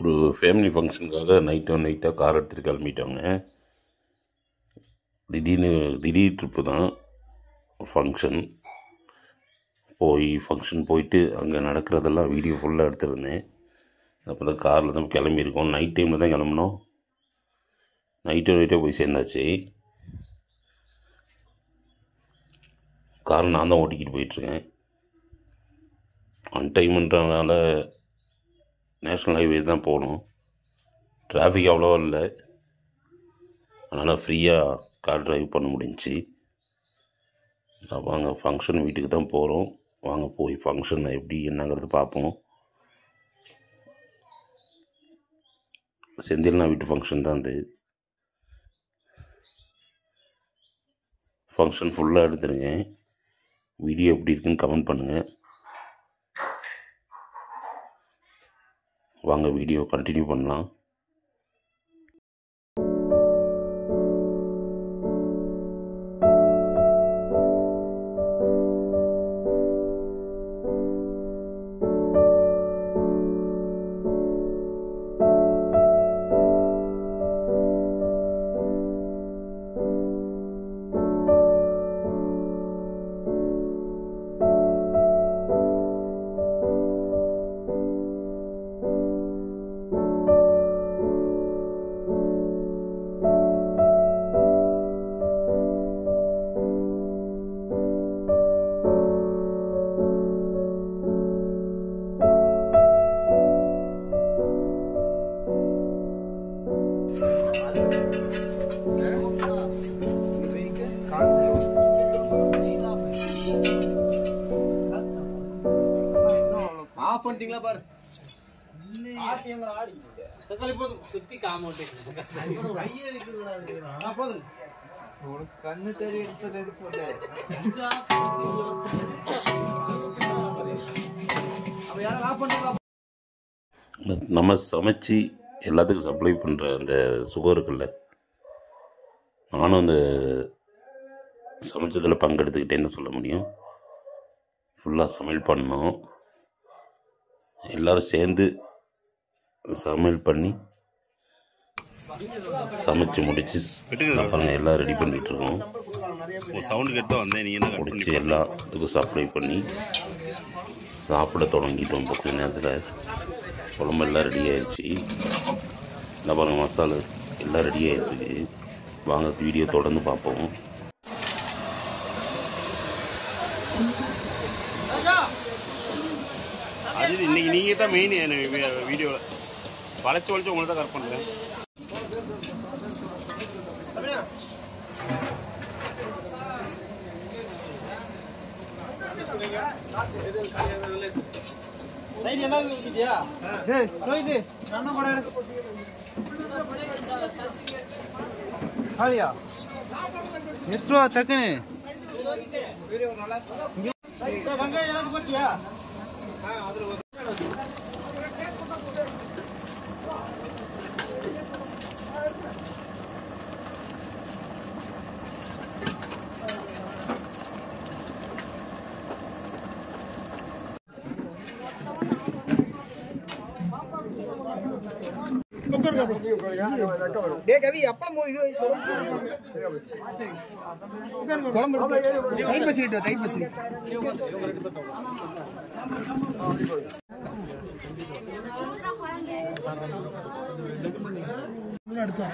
ஒரு ஃபேமிலி ஃபங்க்ஷனுக்காக நைட்டாக கார் எடுத்துகிட்டு கிளம்பிட்டோங்க. திடீர் ட்ரிப்பு தான். ஃபங்க்ஷன் போயிட்டு அங்கே நடக்கிறதெல்லாம் வீடியோ ஃபுல்லாக எடுத்துருந்தேன். அப்போ தான் காரில் தான் கிளம்பியிருக்கோம். நைட் டைமில் தான் கிளம்புனோம். நைட்டாக போய் சேர்ந்தாச்சு. கார் நான் தான் ஓட்டிக்கிட்டு போயிட்டுருக்கேன். அன்டைம்ன்றனால நேஷ்னல் ஹைவே தான் போகணும். டிராஃபிக் அவ்வளோவா இல்லை, அதனால் ஃப்ரீயாக கார் டிரைவ் பண்ண முடிஞ்சிச்சு. வாங்க, ஃபங்க்ஷன் வீட்டுக்கு தான் போகிறோம். வாங்க போய் ஃபங்க்ஷன் எப்படி என்னங்கிறது பார்ப்போம். செந்தில்னா வீட்டு ஃபங்க்ஷன் தான். அது ஃபங்க்ஷன் ஃபுல்லாக எடுத்துருங்க. வீடியோ எப்படி இருக்குன்னு கமெண்ட் பண்ணுங்கள். வாங்க வீடியோ கண்டினியூ பண்ணலாம். பண்ணிட்டீங்களா பாரு. தக்காளி போதும், சுத்தி காமௌண்ட் போதும். உனக்கு கண்ணு தெரிய எடுத்துறது போல. நம்ம சமைச்சு எல்லாத்துக்கும் சப்ளை பண்ணுற அந்த சுகம் இருக்குல்ல, நானும் அந்த சமைச்சதில் பங்கெடுத்துக்கிட்டேன்னு சொல்ல முடியும். ஃபுல்லாக சமையல் பண்ணோம். எல்லோரும் சேர்ந்து சமையல் பண்ணி சமைச்சு முடிச்சு பாருங்க, எல்லாம் ரெடி பண்ணிகிட்ருக்கோம். சவுண்டு கேட்டு வந்தேன். நீங்கள் என்ன முடிச்சு எல்லாத்துக்கும் சப்ளை பண்ணி சாப்பிட தொடங்கிட்டோம். இப்போ கொஞ்ச நேரத்தில் குழம்பு எல்லாம் ரெடி ஆயிடுச்சு. என்ன பாருங்கள், மசாலா எல்லாம் ரெடி ஆகிடுச்சு. வாங்க வீடியோ தொடர்ந்து பார்ப்போம். அது இன்னைக்கு நீங்கள் தான் மெயின் வீடியோவில் வளைச்சி உங்களை தான் கரெக்ட் பண்ணுறேன். ಎಷ್ಟು ರೂಪಾ ತಕ್ಕನೆ கவி அப்பளம் குழம்பு தயிர் பச்சடி எடுத்து